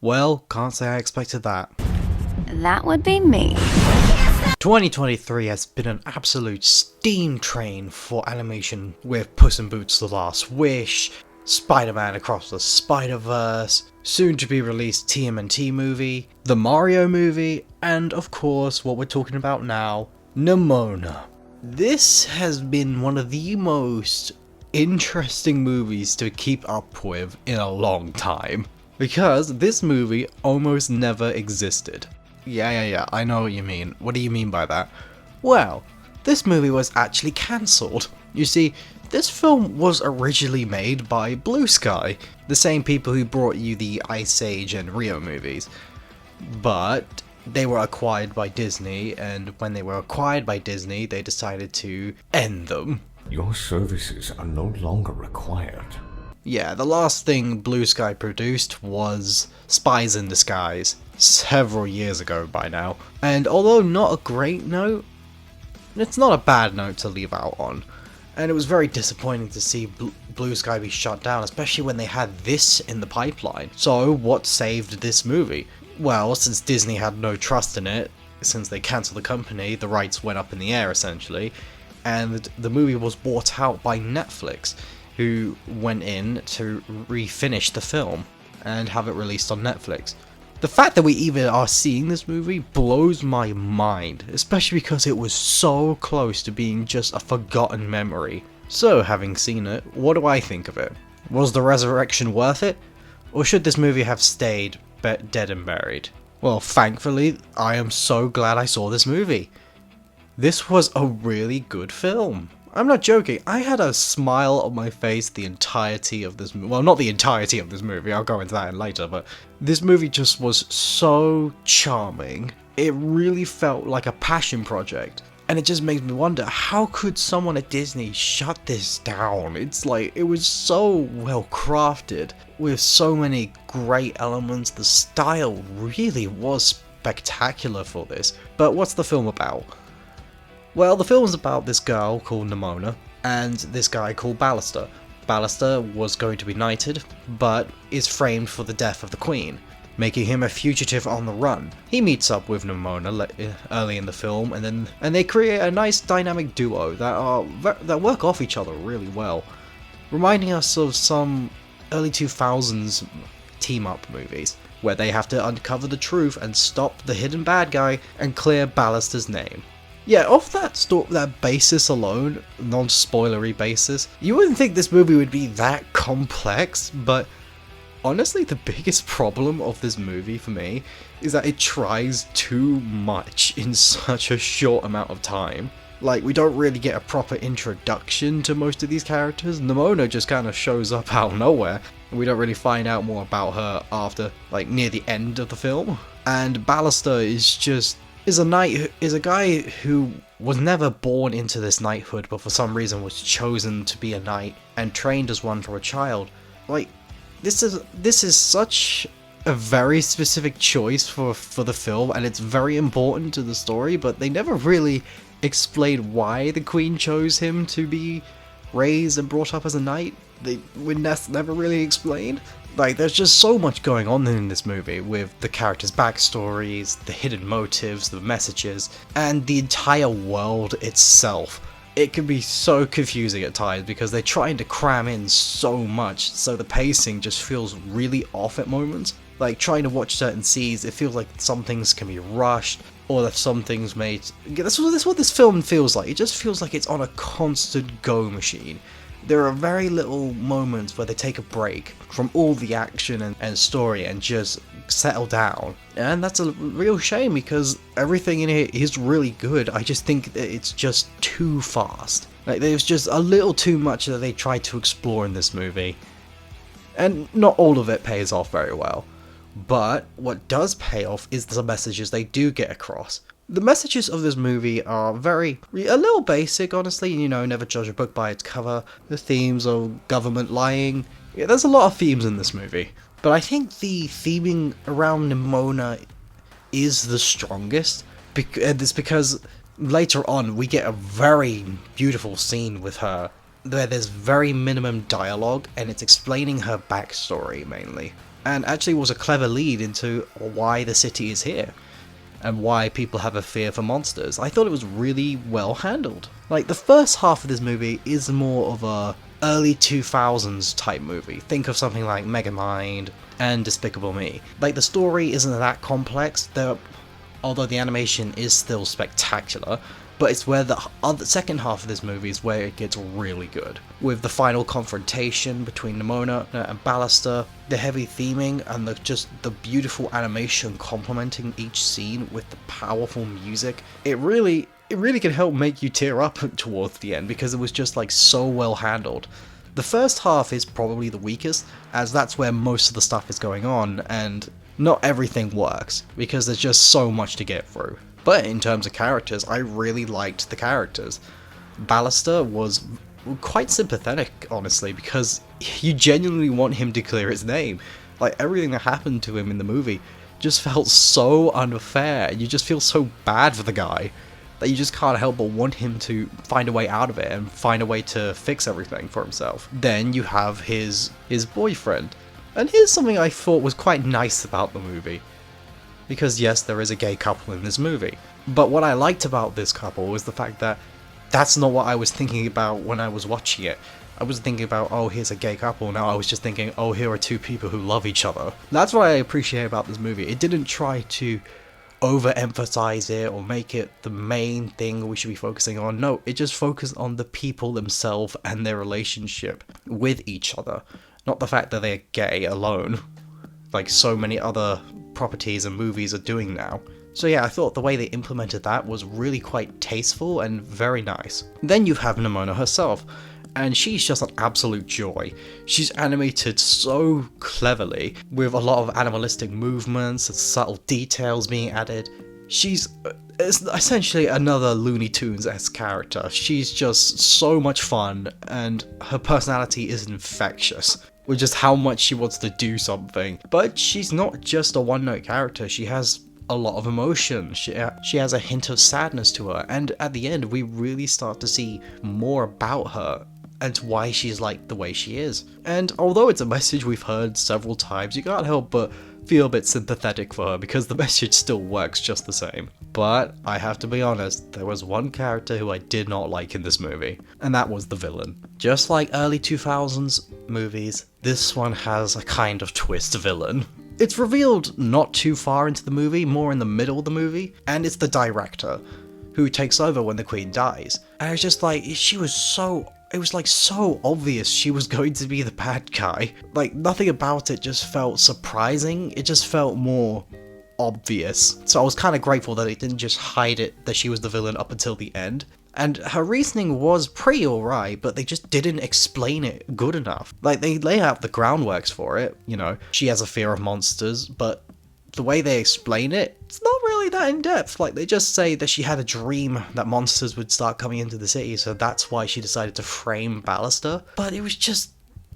Well, can't say I expected that. That would be me. 2023 has been an absolute steam train for animation with Puss in Boots: The Last Wish, Spider-Man Across the Spider-Verse, soon to be released TMNT movie, the Mario movie, and of course what we're talking about now, Nimona. This has been one of the most interesting movies to keep up with in a long time, because this movie almost never existed. Yeah, I know what you mean. What do you mean by that? Well, this movie was actually cancelled. You see, this film was originally made by Blue Sky, the same people who brought you the Ice Age and Rio movies. But they were acquired by Disney, and when they were acquired by Disney, they decided to end them. Your services are no longer required. Yeah, the last thing Blue Sky produced was Spies in Disguise, several years ago by now. And although not a great note, it's not a bad note to leave out on. And it was very disappointing to see Blue Sky be shut down, especially when they had this in the pipeline. So what saved this movie? Well, since Disney had no trust in it, since they cancelled the company, the rights went up in the air essentially, and the movie was bought out by Netflix, who went in to refinish the film and have it released on Netflix. The fact that we even are seeing this movie blows my mind, especially because it was so close to being just a forgotten memory. So, having seen it, what do I think of it? Was the resurrection worth it? Or should this movie have stayed dead and buried? Well, thankfully, I am so glad I saw this movie. This was a really good film. I'm not joking, I had a smile on my face the entirety of this movie. Well, not the entirety of this movie, I'll go into that later, but this movie just was so charming. It really felt like a passion project. And it just makes me wonder, how could someone at Disney shut this down? It's like, it was so well crafted, with so many great elements. The style really was spectacular for this. But what's the film about? Well, the film is about this girl called Nimona, and this guy called Ballister. Ballister was going to be knighted, but is framed for the death of the queen, making him a fugitive on the run. He meets up with Nimona early in the film, and they create a nice dynamic duo that work off each other really well, reminding us of some early 2000s team-up movies, where they have to uncover the truth and stop the hidden bad guy and clear Ballister's name. Yeah, off that basis alone, non-spoilery basis, you wouldn't think this movie would be that complex, but honestly, the biggest problem of this movie for me is that it tries too much in such a short amount of time. Like, we don't really get a proper introduction to most of these characters. Nimona just kind of shows up out of nowhere, and we don't really find out more about her after, like, near the end of the film. And Ballister is a guy who was never born into this knighthood, but for some reason was chosen to be a knight and trained as one from a child. Like, this is such a very specific choice for the film, and it's very important to the story, but they never really explain why the queen chose him to be raised and brought up as a knight. That's never really explained. Like, there's just so much going on in this movie, with the characters' backstories, the hidden motives, the messages, and the entire world itself. It can be so confusing at times because they're trying to cram in so much, so the pacing just feels really off at moments. Like, trying to watch certain scenes, it feels like some things can be rushed, or that some things made... That's what this film feels like. It just feels like it's on a constant go machine. There are very little moments where they take a break from all the action and story and just settle down. And that's a real shame because everything in it is really good. I just think that it's just too fast. Like, there's just a little too much that they tried to explore in this movie. And not all of it pays off very well. But what does pay off is the messages they do get across. The messages of this movie are a little basic, honestly, you know, never judge a book by its cover. The themes of government lying. Yeah, there's a lot of themes in this movie. But I think the theming around Nimona is the strongest. It's because later on we get a very beautiful scene with her where there's very minimum dialogue and it's explaining her backstory mainly. and actually was a clever lead into why the city is here and why people have a fear for monsters. I thought it was really well handled. Like, the first half of this movie is more of a early 2000s type movie. Think of something like Megamind and Despicable Me. Like, the story isn't that complex, although the animation is still spectacular, but it's where the second half of this movie is where it gets really good. With the final confrontation between Nimona and Ballister, the heavy theming, and the beautiful animation complementing each scene with the powerful music, it really can help make you tear up towards the end, because it was just like so well handled. The first half is probably the weakest, as that's where most of the stuff is going on, and not everything works, because there's just so much to get through. But in terms of characters, I really liked the characters. Ballister was quite sympathetic, honestly, because you genuinely want him to clear his name. Like, everything that happened to him in the movie just felt so unfair. You just feel so bad for the guy that you just can't help but want him to find a way out of it and find a way to fix everything for himself. Then you have his boyfriend. And here's something I thought was quite nice about the movie. Because yes, there is a gay couple in this movie. But what I liked about this couple was the fact that that's not what I was thinking about when I was watching it. I wasn't thinking about, oh, here's a gay couple. Now I was just thinking, oh, here are two people who love each other. That's what I appreciate about this movie. It didn't try to overemphasize it or make it the main thing we should be focusing on. No, it just focused on the people themselves and their relationship with each other. Not the fact that they're gay alone, like so many other properties and movies are doing now. So yeah, I thought the way they implemented that was really quite tasteful and very nice. Then you have Nimona herself, and she's just an absolute joy. She's animated so cleverly, with a lot of animalistic movements and subtle details being added. She's essentially another Looney Tunes-esque character. She's just so much fun, and her personality is infectious, with just how much she wants to do something. But she's not just a one-note character, she has a lot of emotion, she has a hint of sadness to her, and at the end we really start to see more about her and why she's like the way she is. And although it's a message we've heard several times, you can't help but feel a bit sympathetic for her, because the message still works just the same. But I have to be honest, there was one character who I did not like in this movie, and that was the villain. Just like early 2000s movies, this one has a kind of twist villain. It's revealed not too far into the movie, more in the middle of the movie, and it's the director, who takes over when the queen dies. And I was just like, it was like so obvious she was going to be the bad guy. Like, nothing about it just felt surprising, it just felt more obvious. So I was kind of grateful that it didn't just hide it that she was the villain up until the end. And her reasoning was pretty alright, but they just didn't explain it good enough. Like, they lay out the groundworks for it, you know, she has a fear of monsters, but the way they explain it, it's not really that in-depth. Like, they just say that she had a dream that monsters would start coming into the city, so that's why she decided to frame Ballister. But it was just,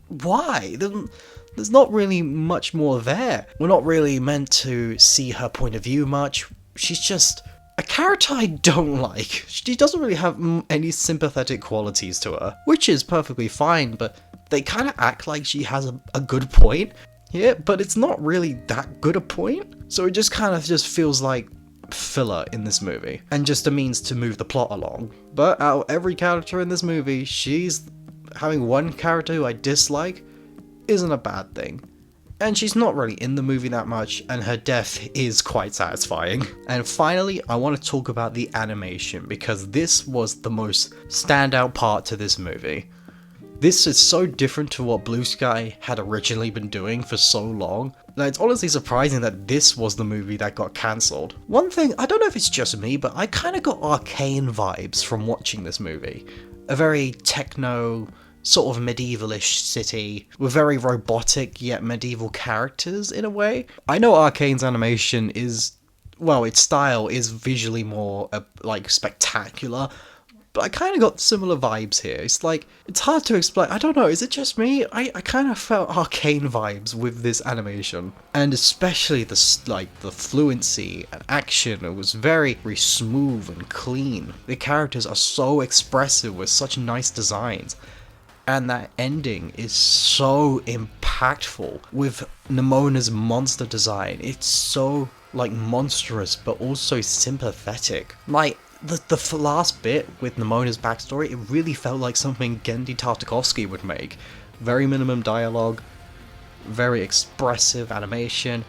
why? There's not really much more there. We're not really meant to see her point of view much. She's just a character I don't like. She doesn't really have any sympathetic qualities to her, which is perfectly fine, but they kind of act like she has a good point. Yeah, but it's not really that good a point, so it just kind of just feels like filler in this movie, and just a means to move the plot along. But out of every character in this movie, having one character who I dislike isn't a bad thing. And she's not really in the movie that much, and her death is quite satisfying. And finally, I want to talk about the animation, because this was the most standout part to this movie. This is so different to what Blue Sky had originally been doing for so long, that it's honestly surprising that this was the movie that got cancelled. One thing, I don't know if it's just me, but I kind of got Arcane vibes from watching this movie. A very techno, sort of medievalish city, with very robotic yet medieval characters in a way. I know Arcane's animation is, well, its style is visually more, like, spectacular, but I kind of got similar vibes here. It's like, it's hard to explain. I don't know, is it just me? I kind of felt Arcane vibes with this animation. And especially the fluency and action, it was very smooth and clean. The characters are so expressive with such nice designs. And that ending is so impactful with Nimona's monster design. It's so, like, monstrous, but also sympathetic. Like, the last bit with Nimona's backstory, it really felt like something Genndy Tartakovsky would make. Very minimum dialogue, very expressive animation,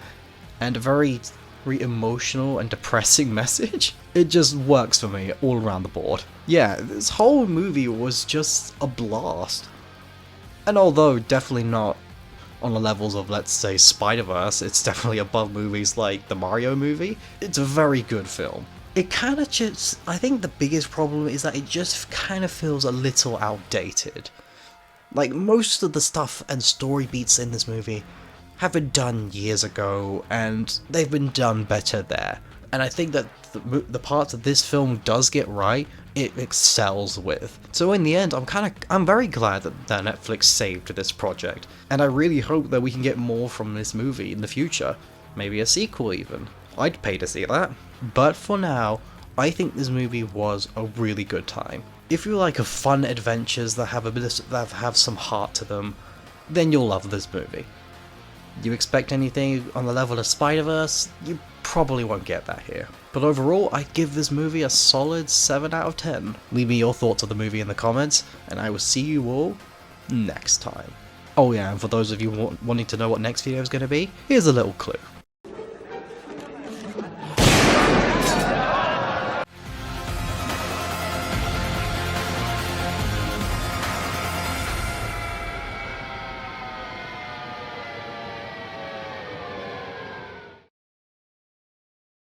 and a very emotional and depressing message. It just works for me all around the board. Yeah, this whole movie was just a blast. And although definitely not on the levels of, let's say, Spider-Verse, it's definitely above movies like the Mario movie, it's a very good film. It kind of just, I think the biggest problem is that it just kind of feels a little outdated. Like, most of the stuff and story beats in this movie have been done years ago, and they've been done better there. And I think that the parts that this film does get right, it excels with. So in the end, I'm very glad that Netflix saved this project, and I really hope that we can get more from this movie in the future. Maybe a sequel even. I'd pay to see that. But for now, I think this movie was a really good time. If you like fun adventures that have some heart to them, then you'll love this movie. You expect anything on the level of Spider-Verse, you probably won't get that here. But overall, I'd give this movie a solid 7 out of 10. Leave me your thoughts of the movie in the comments, and I will see you all next time. Oh yeah, and for those of you wanting to know what next video is going to be, here's a little clue.